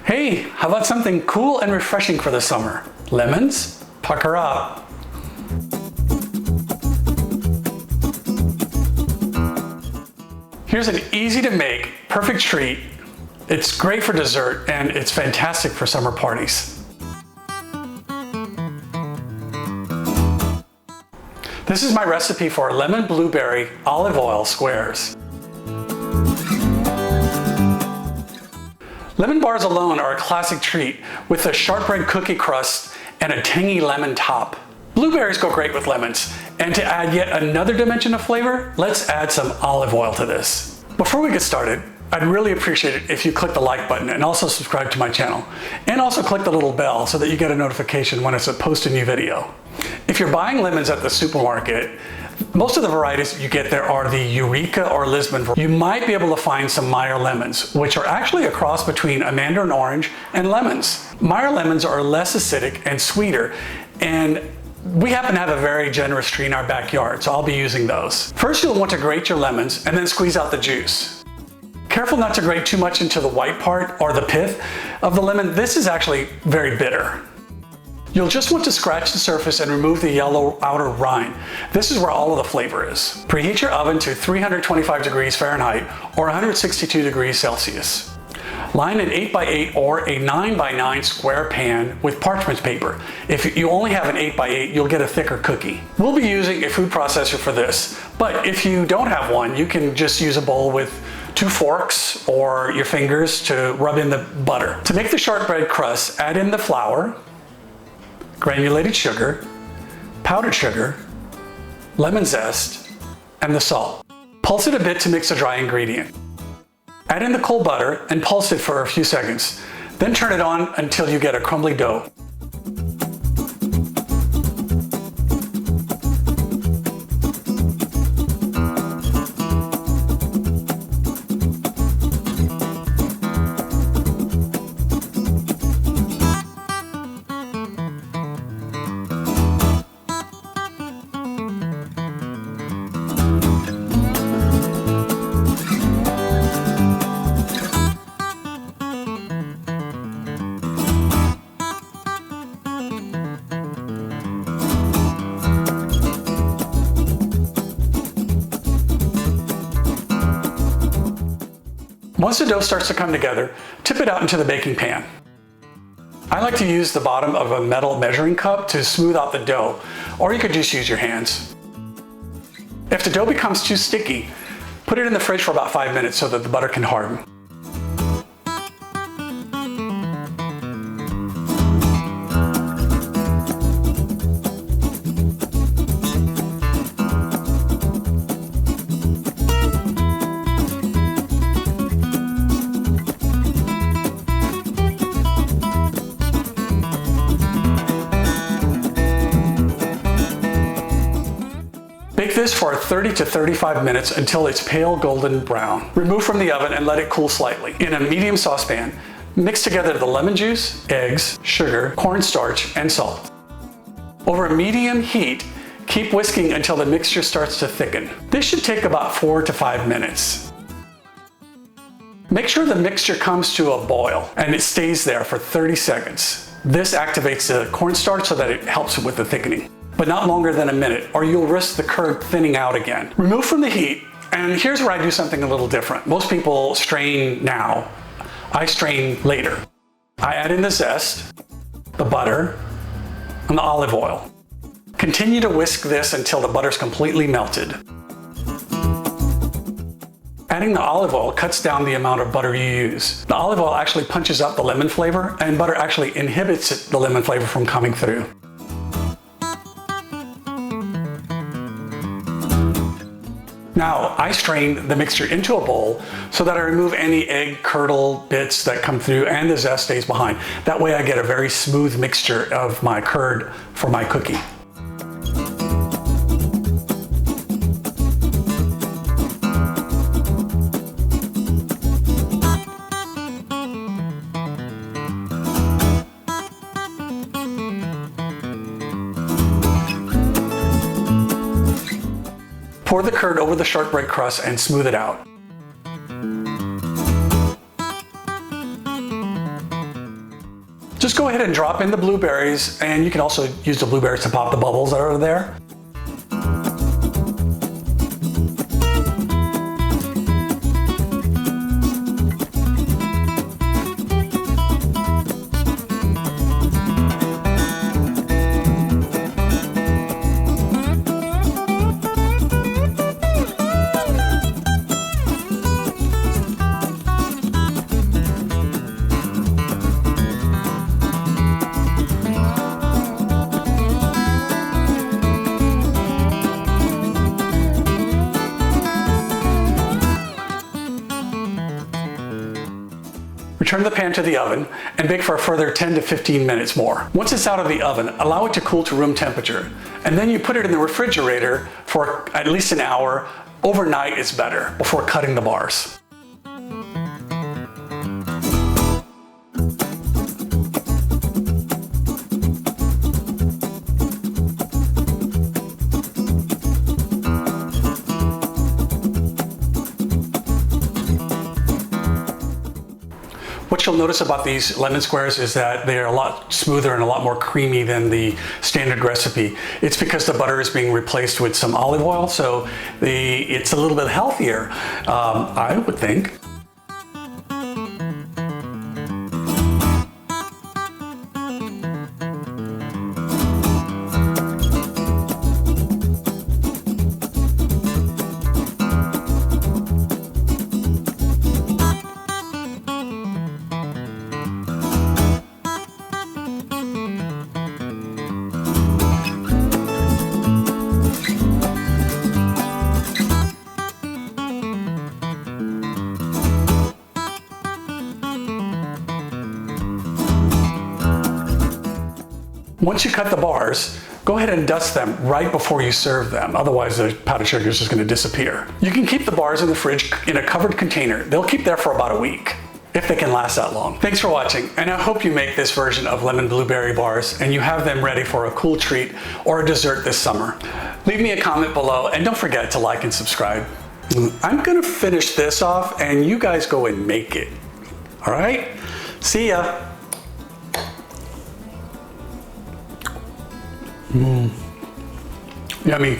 Hey, how about something cool and refreshing for the summer? Lemons? Pucker up. Here's an easy to make, perfect treat. It's great for dessert and it's fantastic for summer parties. This is my recipe for lemon blueberry olive oil squares. Lemon bars alone are a classic treat with a shortbread cookie crust and a tangy lemon top. Blueberries go great with lemons, and to add yet another dimension of flavor, let's add some olive oil to this. Before we get started, I'd really appreciate it if you click the like button and also subscribe to my channel. And also click the little bell so that you get a notification when I post a new video. If you're buying lemons at the supermarket, most of the varieties you get there are the Eureka or Lisbon. You might be able to find some Meyer lemons, which are actually a cross between a mandarin orange and lemons. Meyer lemons are less acidic and sweeter, and we happen to have a very generous tree in our backyard, so I'll be using those. First, you'll want to grate your lemons and then squeeze out the juice. Careful not to grate too much into the white part or the pith of the lemon. This is actually very bitter. You'll just want to scratch the surface and remove the yellow outer rind. This is where all of the flavor is. Preheat your oven to 325 degrees Fahrenheit or 162 degrees Celsius. Line an 8x8 or a 9x9 square pan with parchment paper. If you only have an 8x8, you'll get a thicker cookie. We'll be using a food processor for this, but if you don't have one, you can just use a bowl with 2 forks or your fingers to rub in the butter. To make the shortbread crust, add in the flour, granulated sugar, powdered sugar, lemon zest, and the salt. Pulse it a bit to mix the dry ingredient. Add in the cold butter and pulse it for a few seconds. Then turn it on until you get a crumbly dough. Once the dough starts to come together, tip it out into the baking pan. I like to use the bottom of a metal measuring cup to smooth out the dough, or you could just use your hands. If the dough becomes too sticky, put it in the fridge for about 5 minutes so that the butter can harden. Bake this for 30 to 35 minutes until it's pale golden brown. Remove from the oven and let it cool slightly. In a medium saucepan, mix together the lemon juice, eggs, sugar, cornstarch, and salt. Over a medium heat, keep whisking until the mixture starts to thicken. This should take about 4 to 5 minutes. Make sure the mixture comes to a boil and it stays there for 30 seconds. This activates the cornstarch so that it helps with the thickening, but not longer than a minute, or you'll risk the curd thinning out again. Remove from the heat, and here's where I do something a little different. Most people strain now. I strain later. I add in the zest, the butter, and the olive oil. Continue to whisk this until the butter's completely melted. Adding the olive oil cuts down the amount of butter you use. The olive oil actually punches up the lemon flavor, and butter actually inhibits the lemon flavor from coming through. Now, I strain the mixture into a bowl so that I remove any egg curdle bits that come through and the zest stays behind. That way I get a very smooth mixture of my curd for my cookie. Pour the curd over the shortbread crust and smooth it out. Just go ahead and drop in the blueberries, and you can also use the blueberries to pop the bubbles that are there. Return the pan to the oven and bake for a further 10 to 15 minutes more. Once it's out of the oven, allow it to cool to room temperature, and then you put it in the refrigerator for at least an hour. Overnight is better before cutting the bars. What you'll notice about these lemon squares is that they are a lot smoother and a lot more creamy than the standard recipe. It's because the butter is being replaced with some olive oil, so it's a little bit healthier, I would think. Once you cut the bars, go ahead and dust them right before you serve them. Otherwise, the powdered sugar is just going to disappear. You can keep the bars in the fridge in a covered container. They'll keep there for about a week, if they can last that long. Thanks for watching, and I hope you make this version of lemon blueberry bars and you have them ready for a cool treat or a dessert this summer. Leave me a comment below, and don't forget to like and subscribe. I'm going to finish this off, and you guys go and make it. All right? See ya. Yummy.